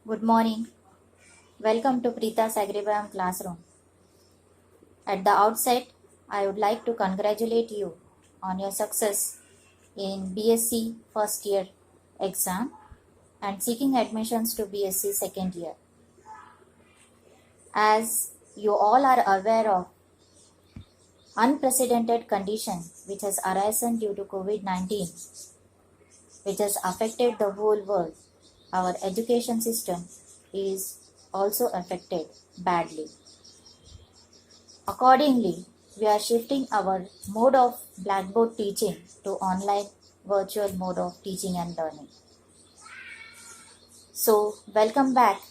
Good morning. Welcome to Preeta's Agribiome classroom. At the outset, I would like to congratulate you on your success in BSc first year exam and seeking admissions to BSc second year. As you all are aware of unprecedented condition which has arisen due to COVID-19, which has affected the whole world, our education system is also affected badly. Accordingly, we are shifting our mode of blackboard teaching to online virtual mode of teaching and learning. So, welcome back.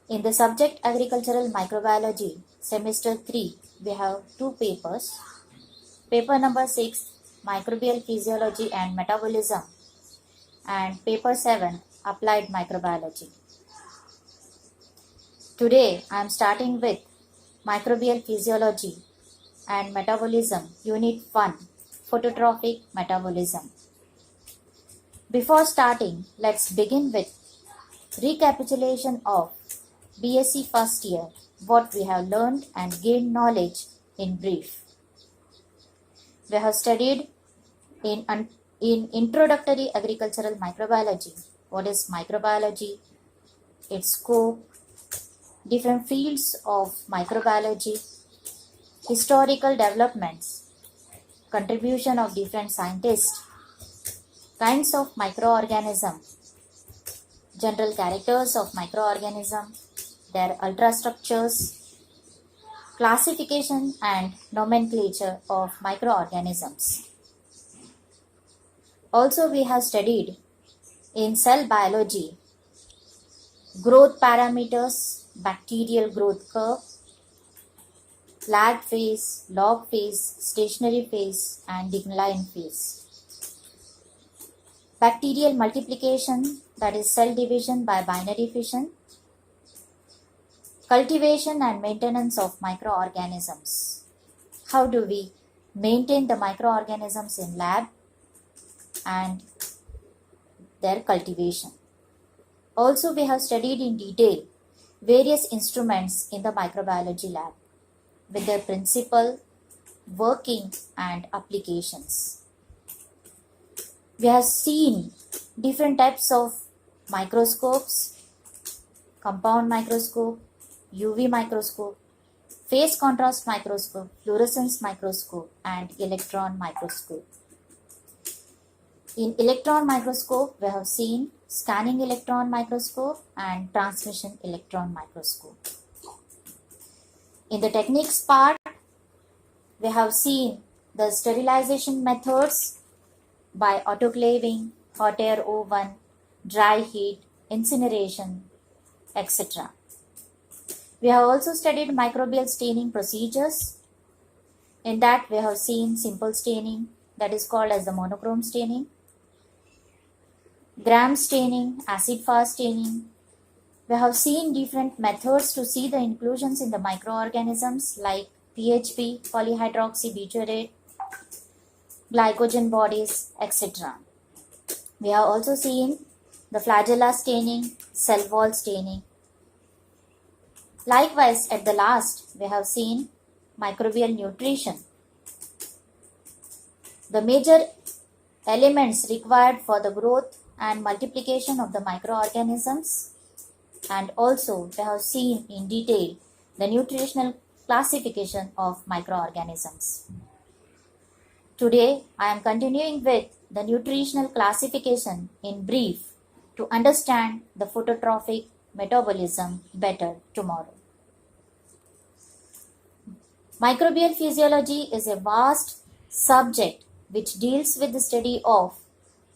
In the subject Agricultural Microbiology, semester 3, we have two papers. Paper number 6, Microbial Physiology and Metabolism, and paper 7, Applied Microbiology. Today, I am starting with Microbial Physiology and Metabolism, Unit 1, Phototrophic Metabolism. Before starting, let's begin with recapitulation of BSc first year, what we have learned and gained knowledge in brief. We have studied in Introductory Agricultural Microbiology, what is microbiology, its scope, different fields of microbiology, historical developments, contribution of different scientists, kinds of microorganisms, general characters of microorganism, their ultrastructures, classification and nomenclature of microorganisms. Also, we have studied in cell biology growth parameters, bacterial growth curve, lag phase, log phase, stationary phase, and decline phase. Bacterial multiplication, that is cell division by binary fission. Cultivation and maintenance of microorganisms. How do we maintain the microorganisms in lab and their cultivation? Also, we have studied in detail various instruments in the microbiology lab with their principle, working, and applications. We have seen different types of microscopes, compound microscope, UV microscope, phase contrast microscope, fluorescence microscope, and electron microscope. In electron microscope, we have seen scanning electron microscope and transmission electron microscope. In the techniques part, we have seen the sterilization methods by autoclaving, hot air oven, dry heat, incineration, etc. We have also studied microbial staining procedures. In that, we have seen simple staining, that is called as the monochrome staining, gram staining, acid-fast staining. We have seen different methods to see the inclusions in the microorganisms like PHB, polyhydroxybutyrate, glycogen bodies, etc. We have also seen the flagella staining, cell wall staining. Likewise, at the last, we have seen microbial nutrition. The major elements required for the growth and multiplication of the microorganisms, and also we have seen in detail the nutritional classification of microorganisms. Today, I am continuing with the nutritional classification in brief to understand the phototrophic metabolism better tomorrow. Microbial physiology is a vast subject which deals with the study of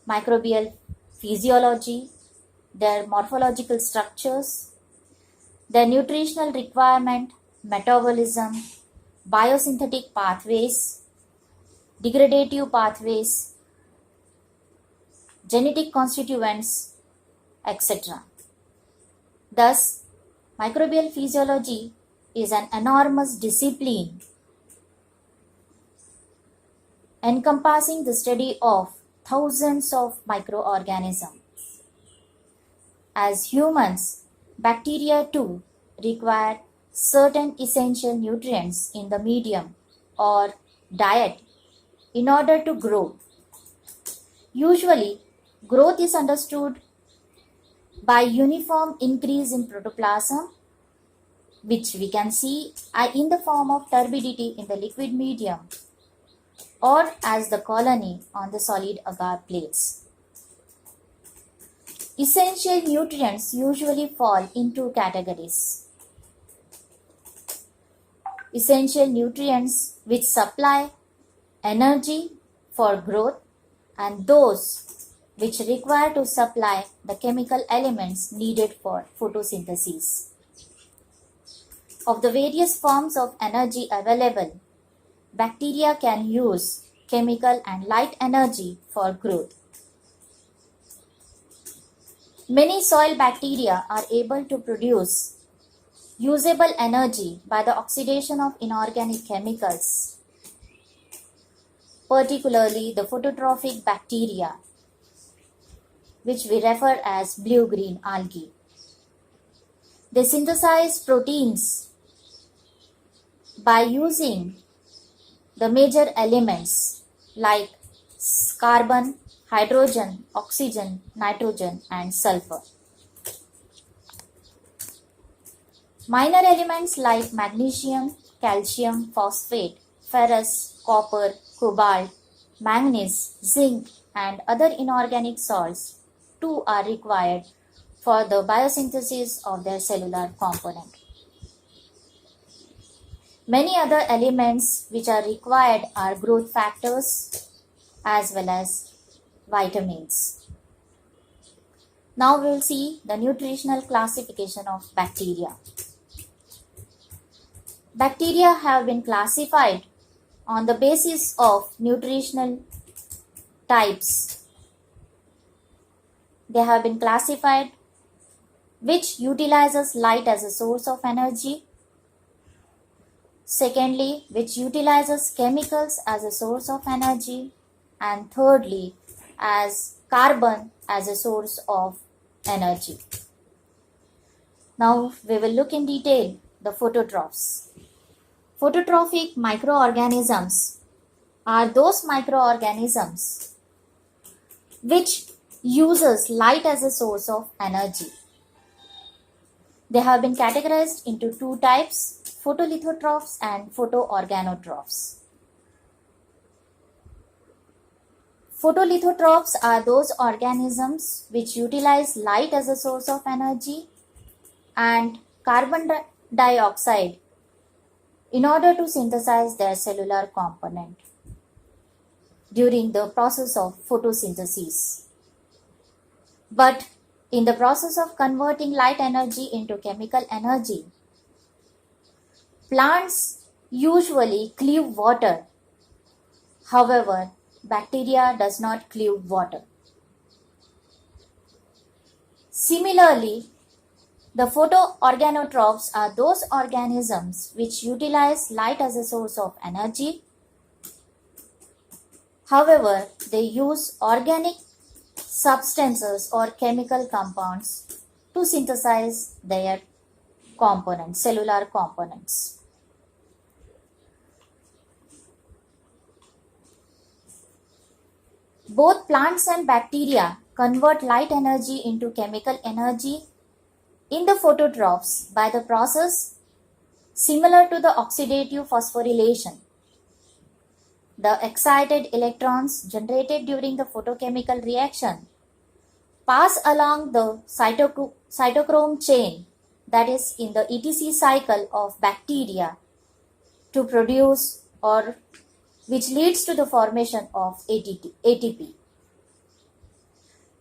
microbial physiology, their morphological structures, their nutritional requirement, metabolism, biosynthetic pathways, degradative pathways, genetic constituents, etc. Thus, microbial physiology is an enormous discipline encompassing the study of thousands of microorganisms as humans, bacteria too require certain essential nutrients in the medium or diet in order to grow. Usually, growth is understood by uniform increase in protoplasm, which we can see in the form of turbidity in the liquid medium or as the colony on the solid agar plates. Essential nutrients usually fall into categories. Essential nutrients which supply energy for growth and those which require to supply the chemical elements needed for photosynthesis. Of the various forms of energy available, bacteria can use chemical and light energy for growth. Many soil bacteria are able to produce usable energy by the oxidation of inorganic chemicals, particularly the phototrophic bacteria, which we refer as blue-green algae. They synthesize proteins by using the major elements like carbon, hydrogen, oxygen, nitrogen, and sulfur. Minor elements like magnesium, calcium, phosphate, ferrous, copper, cobalt, manganese, zinc, and other inorganic salts too are required for the biosynthesis of their cellular component. Many other elements which are required are growth factors as well as vitamins. Now we will see the nutritional classification of bacteria. Bacteria have been classified on the basis of nutritional types. They have been classified which utilizes light as a source of energy. Secondly, which utilizes chemicals as a source of energy. And thirdly, as carbon as a source of energy. Now we will look in detail the phototrophs. Phototrophic microorganisms are those microorganisms which uses light as a source of energy. They have been categorized into two types, photolithotrophs and photoorganotrophs. Photolithotrophs are those organisms which utilize light as a source of energy and carbon dioxide in order to synthesize their cellular component during the process of photosynthesis. But in the process of converting light energy into chemical energy, plants usually cleave water. However, bacteria does not cleave water. Similarly, the photoorganotrophs are those organisms which utilize light as a source of energy. However, they use organic substances or chemical compounds to synthesize their components, cellular components. Both plants and bacteria convert light energy into chemical energy in the phototrophs by the process similar to the oxidative phosphorylation. The excited electrons generated during the photochemical reaction pass along the cytochrome chain, that is in the ETC cycle of bacteria, to produce or which leads to the formation of ATP.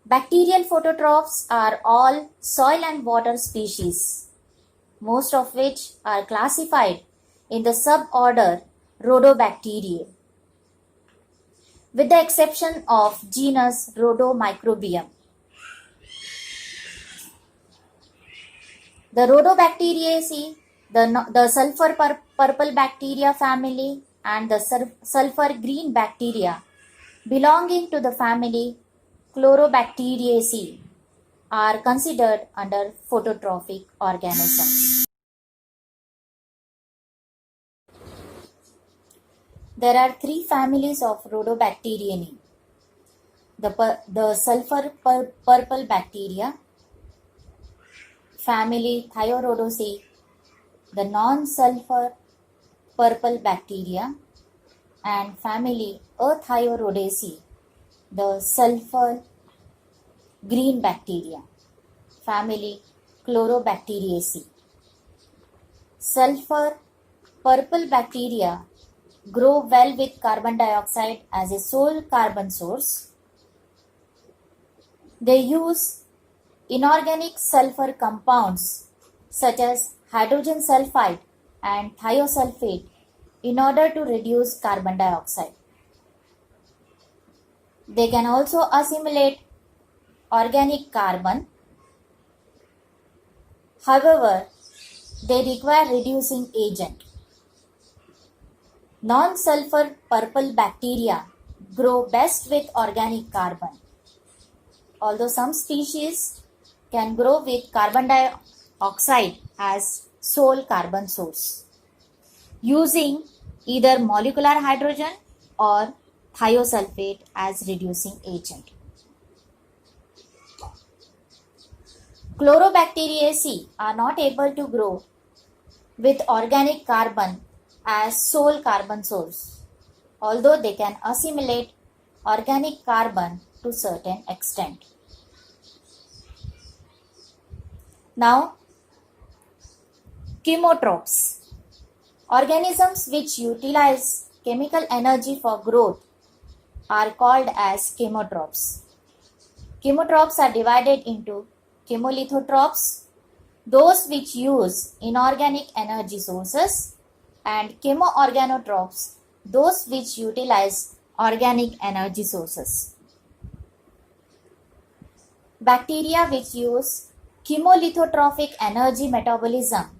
Bacterial phototrophs are all soil and water species, most of which are classified in the suborder Rhodobacteriae, with the exception of genus Rhodomicrobium. The Rhodobacteriaceae, the sulfur purple bacteria family, and the sulfur green bacteria belonging to the family Chlorobacteriaceae are considered under phototrophic organisms. There are three families of Rhodobacterianae. The sulfur purple bacteria, family Thiorhodosae, the non-sulfur purple bacteria, and family Athiorhodaceae, the sulfur green bacteria, family Chlorobacteriaceae. Sulfur purple bacteria grow well with carbon dioxide as a sole carbon source. They use inorganic sulfur compounds such as hydrogen sulfide and thiosulfate in order to reduce carbon dioxide. They can also assimilate organic carbon. However, they require reducing agent. Non-sulfur purple bacteria grow best with organic carbon. Although some species can grow with carbon dioxide as sole carbon source, using either molecular hydrogen or thiosulfate as reducing agent. Chlorobacteriaceae are not able to grow with organic carbon as sole carbon source, although they can assimilate organic carbon to certain extent. Now, chemotrophs. Organisms which utilize chemical energy for growth are called as chemotrophs. Chemotrophs are divided into chemolithotrophs, those which use inorganic energy sources, and chemoorganotrophs, those which utilize organic energy sources. Bacteria which use chemolithotrophic energy metabolism,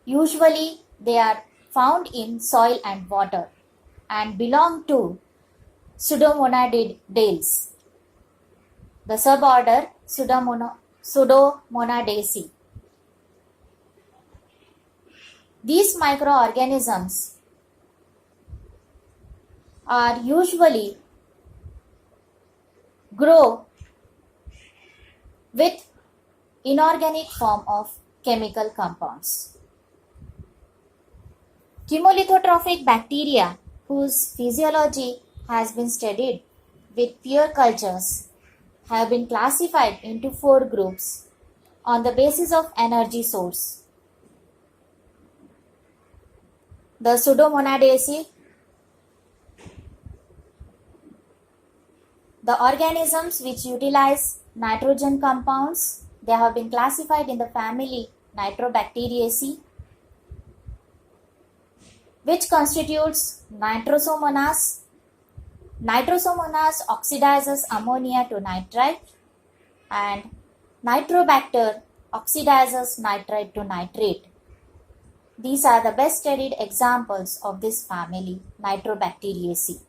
usually they are found in soil and water and belong to Pseudomonadiales, the suborder Pseudomonadaceae. These microorganisms are usually grow with inorganic form of chemical compounds. Chemolithotrophic bacteria, whose physiology has been studied with pure cultures, have been classified into 4 groups on the basis of energy source. The Pseudomonadaceae, the organisms which utilize nitrogen compounds, they have been classified in the family Nitrobacteriaceae, which constitutes Nitrosomonas. Nitrosomonas oxidizes ammonia to nitrite, and Nitrobacter oxidizes nitrite to nitrate. These are the best studied examples of this family, Nitrobacteriaceae.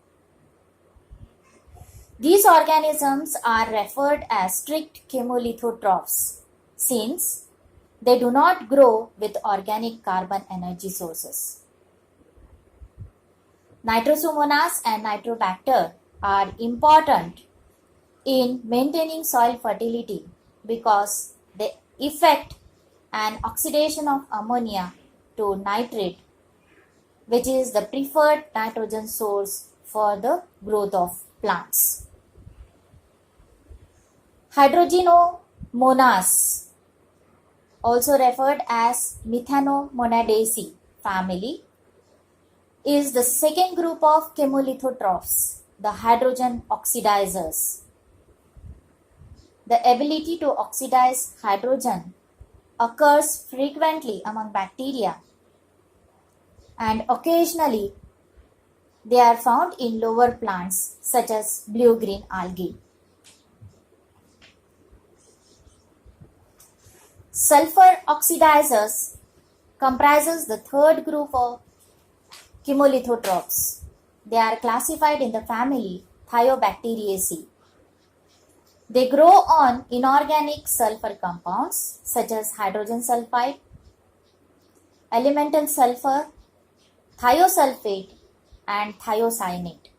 These organisms are referred as strict chemolithotrophs since they do not grow with organic carbon energy sources. Nitrosomonas and Nitrobacter are important in maintaining soil fertility because they effect an oxidation of ammonia to nitrate, which is the preferred nitrogen source for the growth of plants. Hydrogenomonas, also referred as Methanomonadaceae family, is the second group of chemolithotrophs, the hydrogen oxidizers. The ability to oxidize hydrogen occurs frequently among bacteria, and occasionally they are found in lower plants such as blue-green algae. Sulfur oxidizers comprises the third group of chemolithotrophs. They are classified in the family Thiobacteriaceae. They grow on inorganic sulfur compounds such as hydrogen sulfide, elemental sulfur, thiosulfate, and thiocyanate,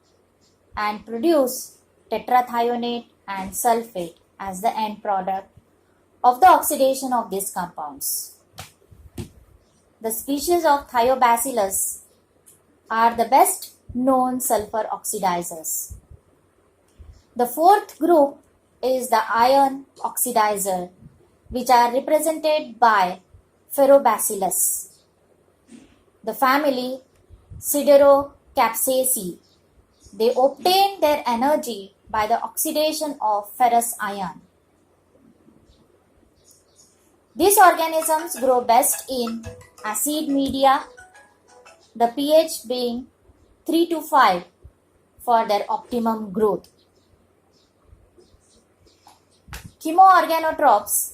and produce tetrathionate and sulfate as the end product of the oxidation of these compounds. The species of Thiobacillus are the best known sulfur oxidizers. The fourth group is the iron oxidizer, which are represented by Ferrobacillus. The family Siderocapsaceae. They obtain their energy by the oxidation of ferrous iron. These organisms grow best in acid media, the pH being 3 to 5 for their optimum growth. Chemoorganotrophs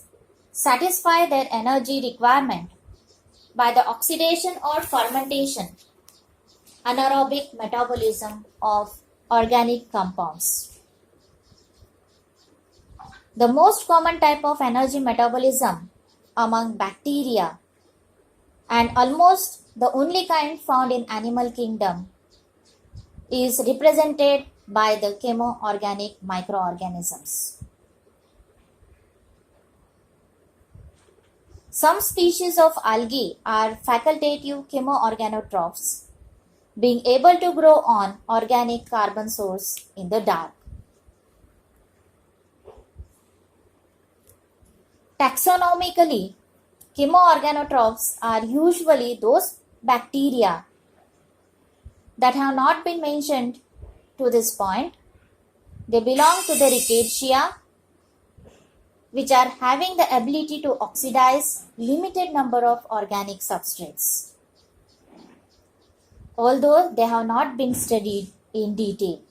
satisfy their energy requirement by the oxidation or fermentation, anaerobic metabolism of organic compounds. The most common type of energy metabolism among bacteria and almost the only kind found in animal kingdom is represented by the chemoorganic microorganisms. Some species of algae are facultative chemoorganotrophs, being able to grow on organic carbon source in the dark. Taxonomically, chemoorganotrophs are usually those bacteria that have not been mentioned to this point. They belong to the Rickettsia, which are having the ability to oxidize limited number of organic substrates, although they have not been studied in detail.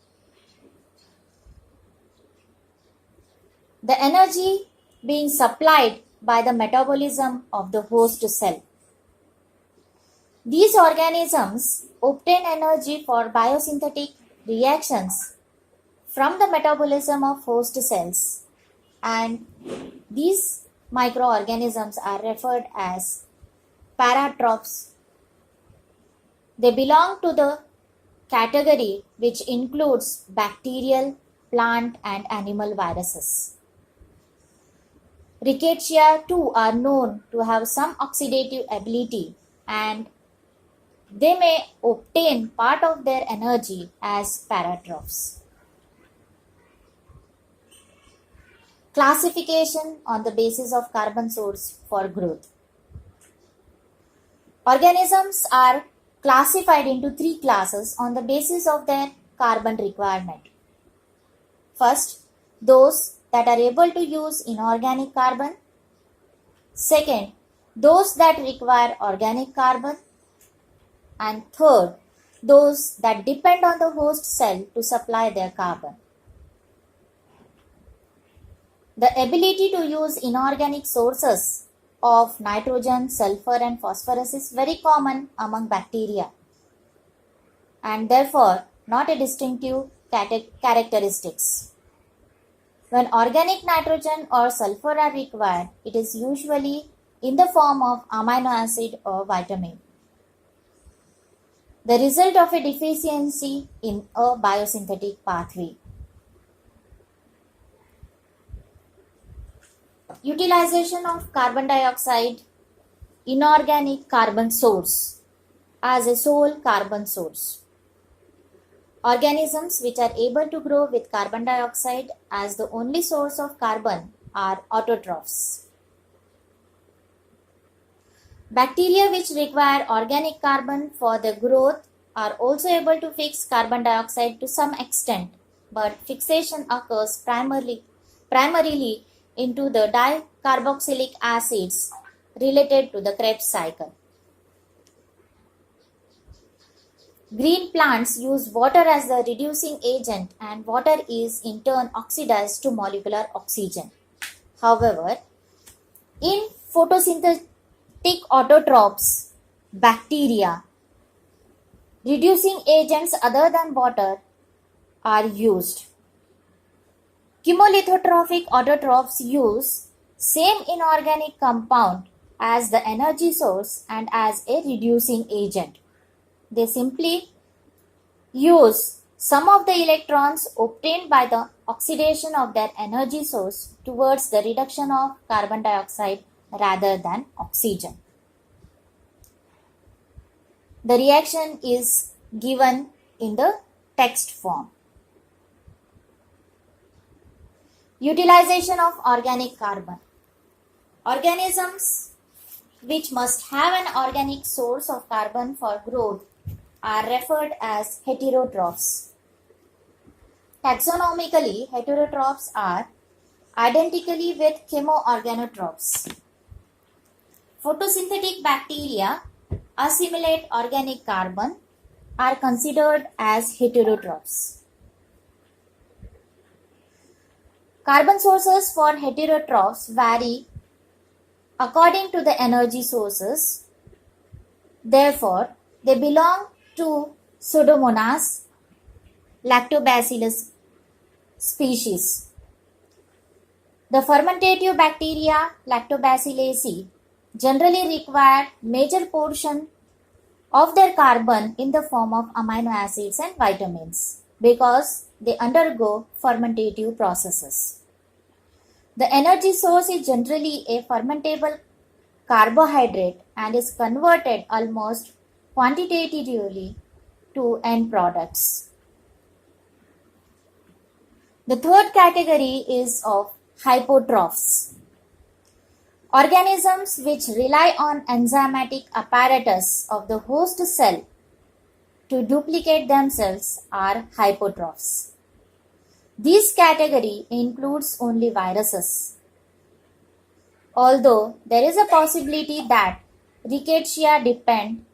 The energy being supplied by the metabolism of the host cell. These organisms obtain energy for biosynthetic reactions from the metabolism of host cells, and these microorganisms are referred as paratrophs. They belong to the category which includes bacterial, plant and animal viruses. Rickettsia too are known to have some oxidative ability, and they may obtain part of their energy as paratrophs. Classification on the basis of carbon source for growth. Organisms are classified into three classes on the basis of their carbon requirement. First, those that are able to use inorganic carbon. Second, those that require organic carbon. And third, those that depend on the host cell to supply their carbon. The ability to use inorganic sources of nitrogen, sulfur and phosphorus is very common among bacteria and therefore not a distinctive characteristics. When organic nitrogen or sulfur are required, it is usually in the form of amino acid or vitamin, the result of a deficiency in a biosynthetic pathway. Utilization of carbon dioxide, inorganic carbon source as a sole carbon source. Organisms which are able to grow with carbon dioxide as the only source of carbon are autotrophs. Bacteria which require organic carbon for their growth are also able to fix carbon dioxide to some extent, but fixation occurs primarily into the dicarboxylic acids related to the Krebs cycle. Green plants use water as the reducing agent, and water is in turn oxidized to molecular oxygen. However, in photosynthetic autotrophs, bacteria, reducing agents other than water are used. Chemolithotrophic autotrophs use same inorganic compound as the energy source and as a reducing agent. They simply use some of the electrons obtained by the oxidation of their energy source towards the reduction of carbon dioxide rather than oxygen. The reaction is given in the text form. Utilization of organic carbon. Organisms which must have an organic source of carbon for growth are referred as heterotrophs. Taxonomically, heterotrophs are identically with chemoorganotrophs. Photosynthetic bacteria assimilate organic carbon, are considered as heterotrophs. Carbon sources for heterotrophs vary according to the energy sources. Therefore, they belong to Pseudomonas lactobacillus species. The fermentative bacteria Lactobacilli generally require major portion of their carbon in the form of amino acids and vitamins because they undergo fermentative processes. The energy source is generally a fermentable carbohydrate and is converted almost quantitatively to end products. The third category is of hypotrophs. Organisms which rely on enzymatic apparatus of the host cell to duplicate themselves are hypotrophs. This category includes only viruses, although there is a possibility that Rickettsia depend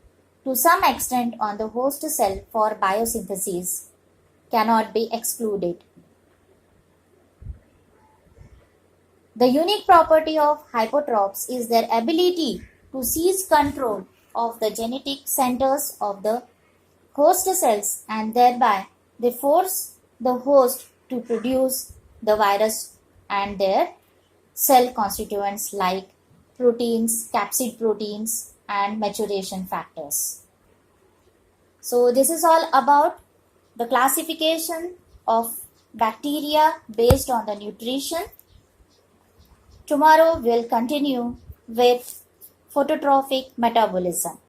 to some extent on the host cell for biosynthesis cannot be excluded. The unique property of hypotrophs is their ability to seize control of the genetic centers of the host cells and thereby they force the host to produce the virus and their cell constituents like proteins, capsid proteins and maturation factors. So this is all about the classification of bacteria based on the nutrition. Tomorrow we'll continue with phototrophic metabolism.